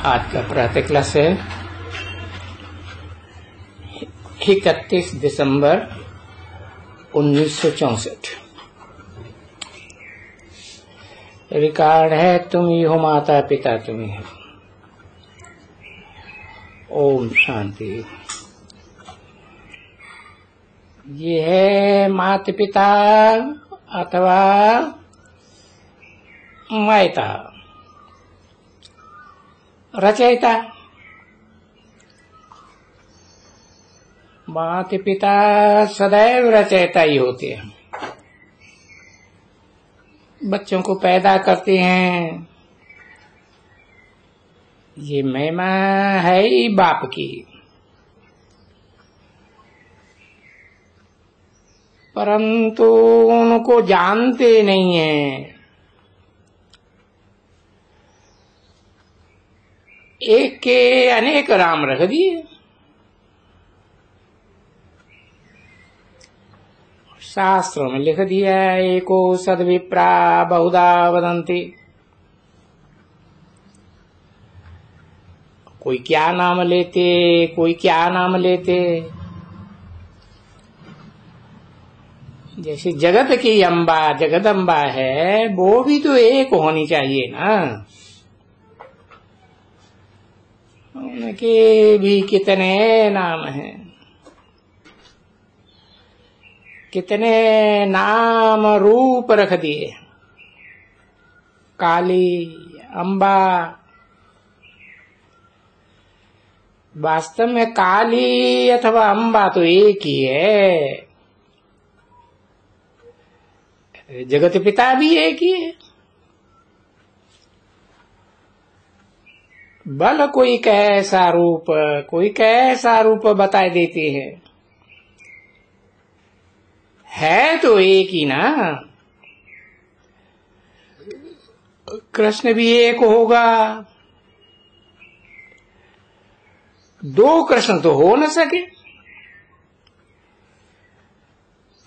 आज का प्रातः क्लास है 31 दिसंबर 1964। रिकॉर्ड है तुम ही हो माता पिता तुम ही हो। ओम शांति। ये है माता पिता अथवा माता रचयिता। माता पिता सदैव रचयिता ही होते हैं, बच्चों को पैदा करते हैं। ये महिमा है ही बाप की, परंतु उनको जानते नहीं हैं। एक के अनेक राम रख दिए। शास्त्रों में लिख दिया एको सद्विप्रा बहुधा वदन्ति। कोई क्या नाम लेते, कोई क्या नाम लेते। जैसे जगत की अम्बा जगदम्बा है, वो भी तो एक होनी चाहिए ना। उनके भी कितने नाम हैं, कितने नाम रूप रख दिए। काली अम्बा, वास्तव में काली अथवा अम्बा तो एक ही है। जगत पिता भी एक ही है। बल कोई कैसा रूप, कोई कैसा रूप बताए देते हैं, है तो एक ही ना। कृष्ण भी एक होगा, दो कृष्ण तो हो न सके,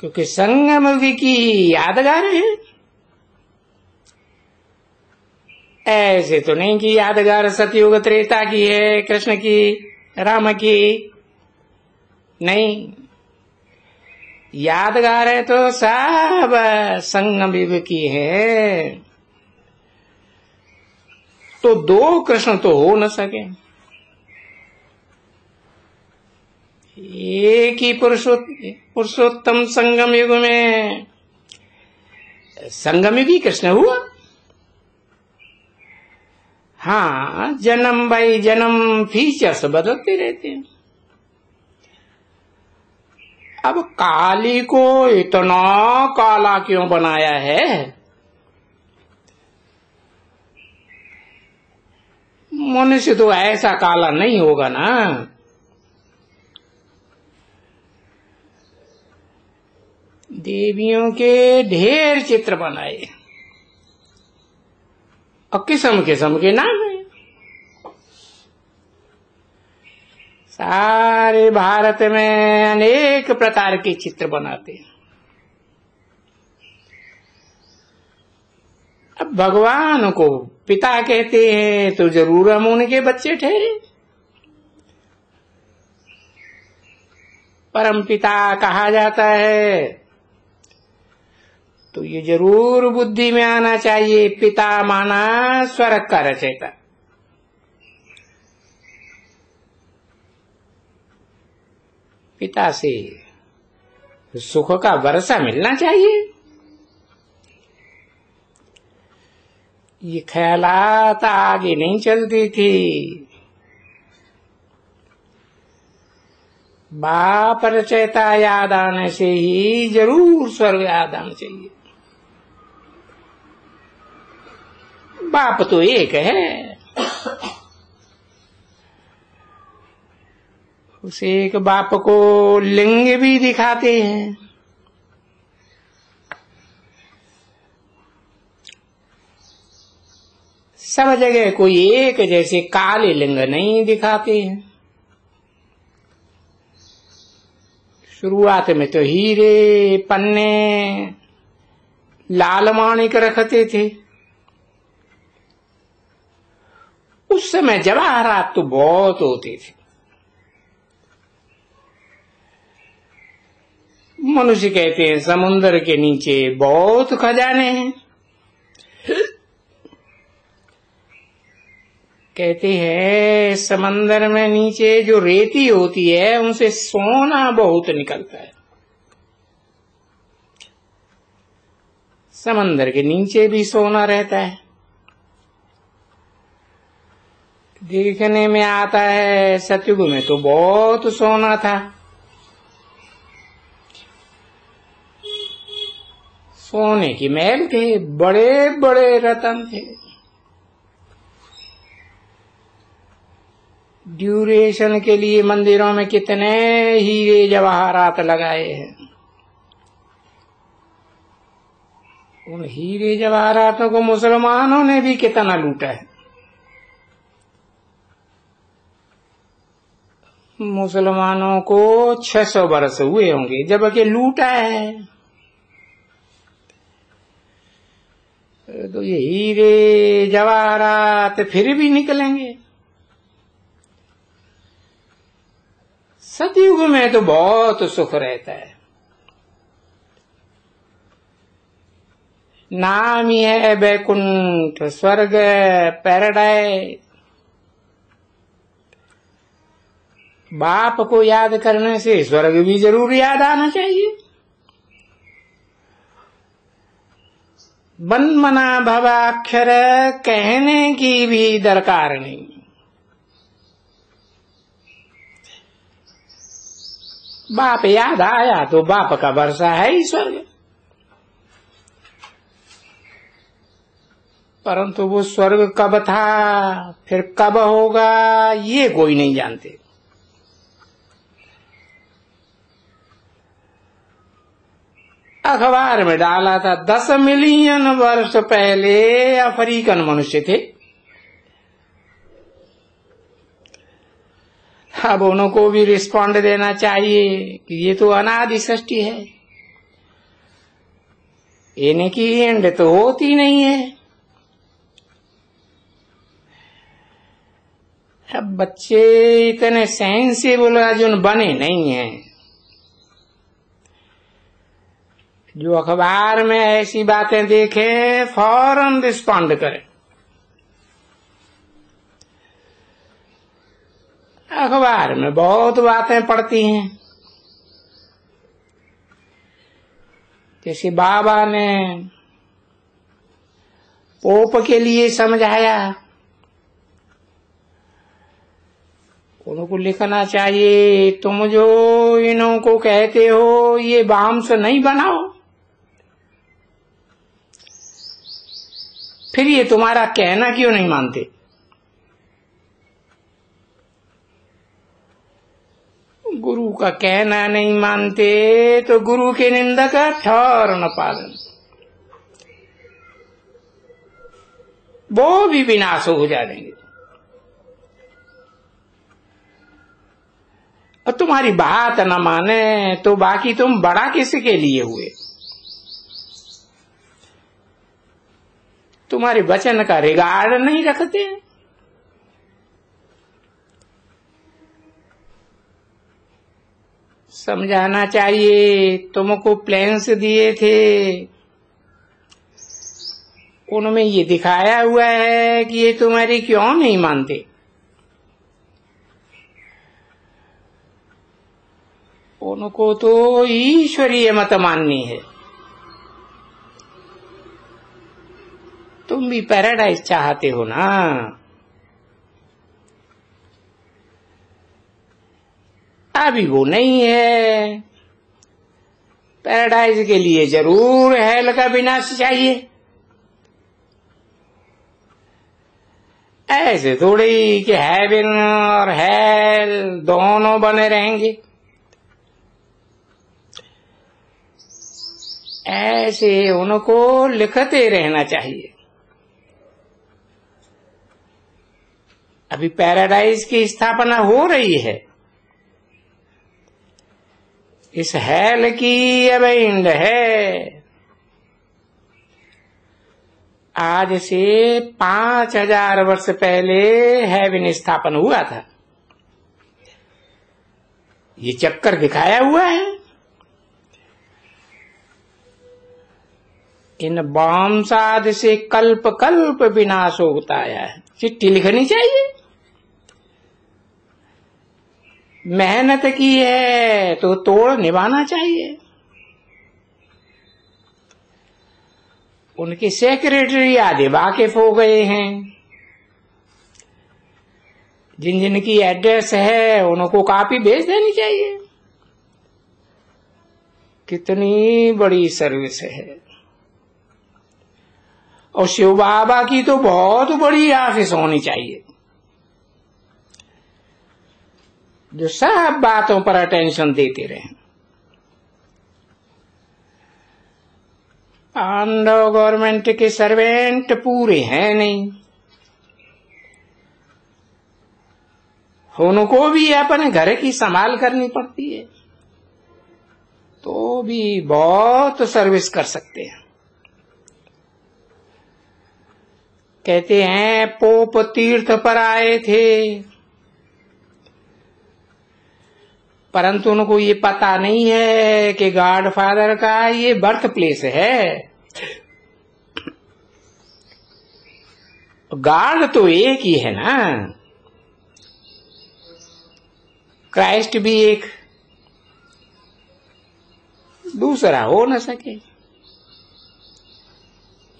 क्योंकि संगम की यादगार है। ऐसे तो नहीं कि यादगार सतयुग त्रेता की है, कृष्ण की राम की नहीं। यादगार है तो सब संगम युग की है। तो दो कृष्ण तो हो न सके। एक ही पुरुषोत्तम संगम युग में संगम युगी कृष्ण हुआ। हाँ, जन्म बाई जन्म फीचर्स बदलते रहते हैं। अब काली को इतना काला क्यों बनाया है? मनुष्य तो ऐसा काला नहीं होगा ना। देवियों के ढेर चित्र बनाए और किस्म किस्म के नाम है। सारे भारत में अनेक प्रकार के चित्र बनाते हैं। अब भगवान को पिता कहते हैं तो जरूर हम उनके बच्चे ठहरे। परम पिता कहा जाता है तो ये जरूर बुद्धि में आना चाहिए, पिता माना स्वर्ग का रचयिता। पिता से सुख का वर्षा मिलना चाहिए। ये ख्यालात आगे नहीं चलती थी। बाप रचयिता याद आने से ही जरूर स्वर्ग याद आना चाहिए। बाप तो एक है। उस एक बाप को लिंग भी दिखाते हैं। सब जगह कोई एक जैसे काले लिंग नहीं दिखाते हैं। शुरुआत में तो हीरे पन्ने लाल माणिक रखते थे। उस समय जवाहरात तो बहुत होते थे। मनुष्य कहते हैं समुद्र के नीचे बहुत खजाने हैं। कहते हैं समंदर में नीचे जो रेती होती है उनसे सोना बहुत निकलता है। समंदर के नीचे भी सोना रहता है। देखने में आता है सतयुग में तो बहुत सोना था। सोने की महल थे, बड़े बड़े रत्न थे। ड्यूरेशन के लिए मंदिरों में कितने हीरे जवाहरात लगाए हैं। उन हीरे जवाहरातों को मुसलमानों ने भी कितना लूटा है। मुसलमानों को 600 वर्ष हुए होंगे जबकि लूटा है। तो ये हीरे जवाहरात फिर भी निकलेंगे। सतयुग में तो बहुत सुख रहता है। नाम ही है वैकुंठ, स्वर्ग, पैराडाइज। बाप को याद करने से स्वर्ग भी जरूर याद आना चाहिए। बन मना भवाक्षर कहने की भी दरकार नहीं। बाप याद आया तो बाप का वर्षा है ही स्वर्ग। परंतु वो स्वर्ग कब था फिर कब होगा ये कोई नहीं जानते। अखबार में डाला था 10 मिलियन वर्ष पहले अफ्रीकन मनुष्य थे। अब उनको भी रिस्पॉन्ड देना चाहिए कि ये तो अनादि सृष्टि है, इनकी एंड तो होती नहीं है। अब बच्चे इतने सेंसिबल अर्जुन बने नहीं हैं जो अखबार में ऐसी बातें देखें फौरन रिस्पॉन्ड करें। अखबार में बहुत बातें पढ़ती हैं। जैसे बाबा ने पोप के लिए समझाया, उनको लिखना चाहिए तुम जो इन्हों को कहते हो ये बाम्स नहीं बनाओ, फिर ये तुम्हारा कहना क्यों नहीं मानते। गुरु का कहना नहीं मानते तो गुरु के निंदक ठौर न पालन, वो भी विनाश हो जाएंगे। और तुम्हारी बात न माने तो बाकी तुम बड़ा किसके लिए हुए। तुम्हारे वचन का रिगार्ड नहीं रखते। समझाना चाहिए तुमको प्लान्स दिए थे, उनमें ये दिखाया हुआ है कि ये तुम्हारी क्यों नहीं मानते। उनको तो ईश्वरीय मत माननी है। तुम भी पैराडाइज चाहते हो ना। अभी वो नहीं है। पैराडाइज के लिए जरूर हेल का विनाश चाहिए। ऐसे थोड़ी कि हेवन और हेल दोनों बने रहेंगे। ऐसे उनको लिखते रहना चाहिए। अभी पैराडाइज की स्थापना हो रही है। इस हेल की अब एंड है। आज से 5000 वर्ष पहले हेवन स्थापन हुआ था। ये चक्कर दिखाया हुआ है। इन वंशाद से कल्प कल्प विनाश होता आया है। चिट्ठी लिखनी चाहिए। मेहनत की है तो तोड़ निभाना चाहिए। उनके सेक्रेटरी आदि वाकिफ हो गए हैं। जिन जिन की एड्रेस है उनको कॉपी भेज देनी चाहिए। कितनी बड़ी सर्विस है। और शिव बाबा की तो बहुत बड़ी ऑफिस होनी चाहिए, जो सब बातों पर अटेंशन देते रहे। पांडव गवर्नमेंट के सर्वेंट पूरे हैं नहीं। उनको भी अपने घर की संभाल करनी पड़ती है, तो भी बहुत सर्विस कर सकते हैं। कहते हैं पोप तीर्थ पर आए थे, परंतु उनको ये पता नहीं है कि गॉडफादर का ये बर्थ प्लेस है। गॉड तो एक ही है ना, क्राइस्ट भी एक, दूसरा हो न सके।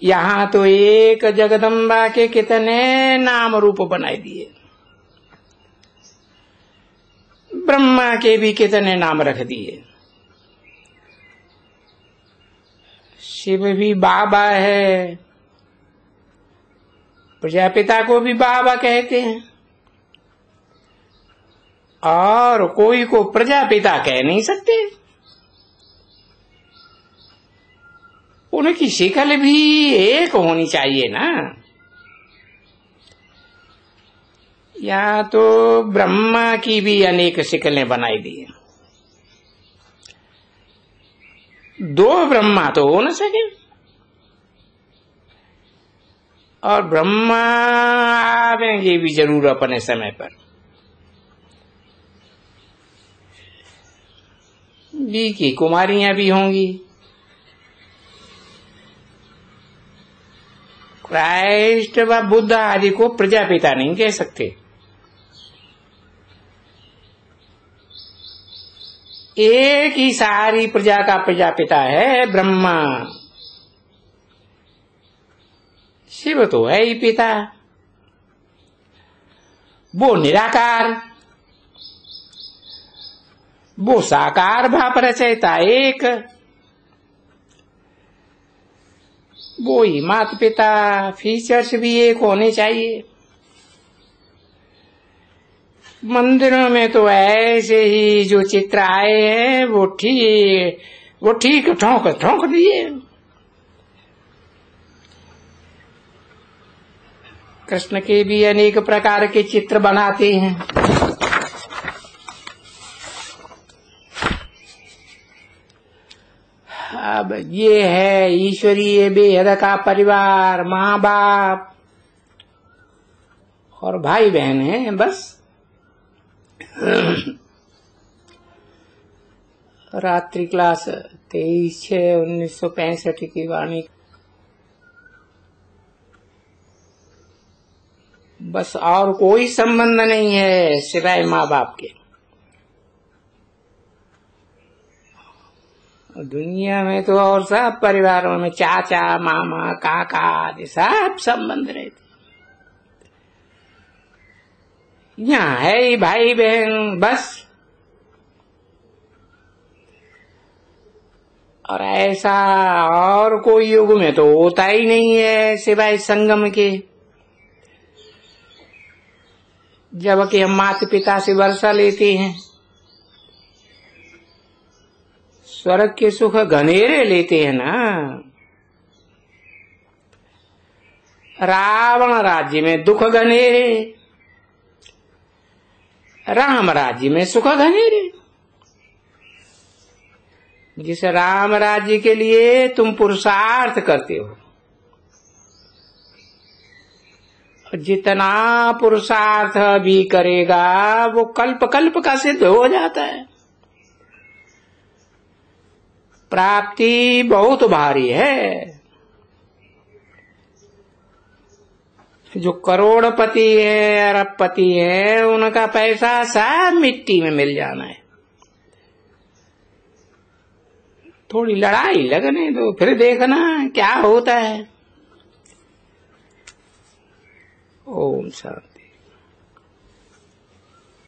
यहां तो एक जगदम्बा के कितने नाम रूप बनाए दिए, ब्रह्मा के भी कितने नाम रख दिए। शिव भी बाबा है, प्रजापिता को भी बाबा कहते हैं, और कोई को प्रजापिता कह नहीं सकते। उनकी शिकल भी एक होनी चाहिए ना। या तो ब्रह्मा की भी अनेक शिकलें बनाई दी हैं। दो ब्रह्मा तो हो न सके, और ब्रह्मा आवेंगे भी जरूर अपने समय पर। बी की कुमारियां भी होंगी। क्राइस्ट व बुद्ध आदि को प्रजापिता नहीं कह सकते। एक ही सारी प्रजा का प्रजापिता है ब्रह्मा। शिव तो है ही पिता, वो निराकार, वो साकार भाव रचयिता एक, वो ही माता पिता। फीचर्स भी एक होने चाहिए। मंदिरों में तो ऐसे ही जो चित्र आए हैं वो ठीक ठोंक दिए। कृष्ण के भी अनेक प्रकार के चित्र बनाते हैं। अब ये है ईश्वरीय बेहद का परिवार, माँ बाप और भाई बहन हैं बस। रात्रि क्लास 23/6/1965 की वाणी। बस और कोई संबंध नहीं है सिवाय माँ बाप के। दुनिया में तो और सब परिवारों में चाचा मामा काका आदि सब संबंध रहते। यहाँ है ही भाई बहन बस। और ऐसा और कोई युग में तो होता ही नहीं है सिवाय संगम के। जबकि हम माता पिता से वर्षा लेते हैं, स्वर्ग के सुख घनेरे लेते हैं ना। रावण राज्य में दुख घनेरे, राम राज्य में सुख घनेरे। जिस राम राज्य के लिए तुम पुरुषार्थ करते हो, जितना पुरुषार्थ भी करेगा वो कल्प कल्प का सिद्ध हो जाता है। प्राप्ति बहुत भारी है। जो करोड़पति है, अरबपति है, उनका पैसा सब मिट्टी में मिल जाना है। थोड़ी लड़ाई लगने दो, फिर देखना क्या होता है। ओम शांति।